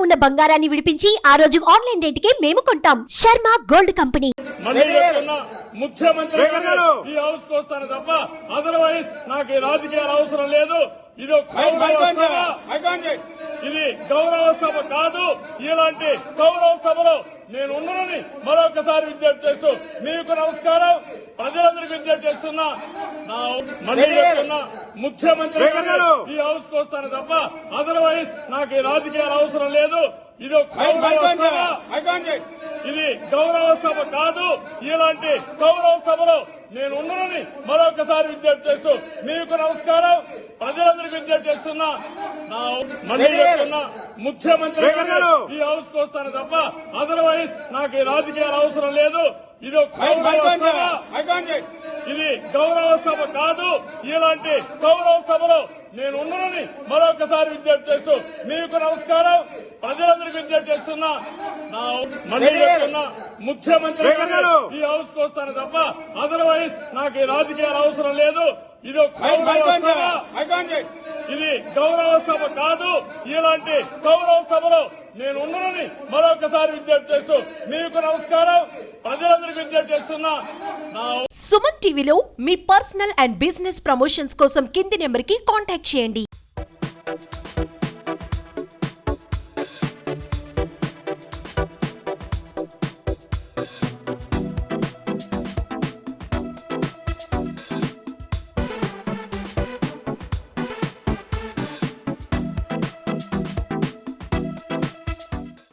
ఉన్న బంగారాన్ని విడిపించి ఆ రోజు ఆన్లైన్ రేటుకే మేము కొంటాం. Sharma gold company. ముఖ్యమంత్రి ఈ హౌస్ కు వస్తాను తప్ప అదర్వైజ్ నాకు ఈ రాజకీయాలు అవసరం లేదు. ఇది గౌరవ సభ కాదు. ఇలాంటి గౌరవ సభలో నేను ఉన్నానని మరొకసారి విజ్ఞప్తి చేస్తూ మీకు నమస్కారం. ప్రజలందరికీ విజ్ఞప్తి చేస్తున్నా. ముఖ్యమంత్రి ఈ హౌస్ కు వస్తాను తప్ప అదర్వైజ్ నాకు ఈ రాజకీయాలు అవసరం లేదు. ఇది గౌరవ సభ కాదు. ఇలాంటి గౌరవ సభలో నేను ఉన్నానని మరొకసారి విజ్ఞప్తి చేస్తూ మీకు నమస్కారం. ప్రజలందరికీ విజ్ఞప్తి చేస్తున్నా. ముఖ్యమంత్రి ఈ హౌస్ కు వస్తాను తప్ప అదర్వైజ్ నాకు ఈ రాజకీయాలు అవసరం లేదు. ఇది గౌరవ సభ కాదు. ఇలాంటి గౌరవ సభలో నేను ఉన్నానని మరొకసారి విజ్ఞప్తి చేస్తూ మీకు నమస్కారం. ప్రజలందరికీ విజ్ఞప్తి చేస్తున్నా. ముఖ్యమంత్రి ఈ హౌస్ కు వస్తాను తప్ప అదర్వైజ్ నాకు ఈ రాజకీయాలు అవసరం లేదు. ఇది గౌరవ సభ కాదు. ఇలాంటి గౌరవ సభలో నేను ఉన్నానని మరొకసారి విజ్ఞప్తి చేస్తూ మీకు నమస్కారం. ప్రజలందరికీ విజ్ఞప్తి చేస్తున్నా. సుమన్ టీవీలో మీ పర్సనల్ అండ్ బిజినెస్ ప్రమోషన్స్ కోసం కింది నెంబర్ కి కాంటాక్ట్ చేయండి.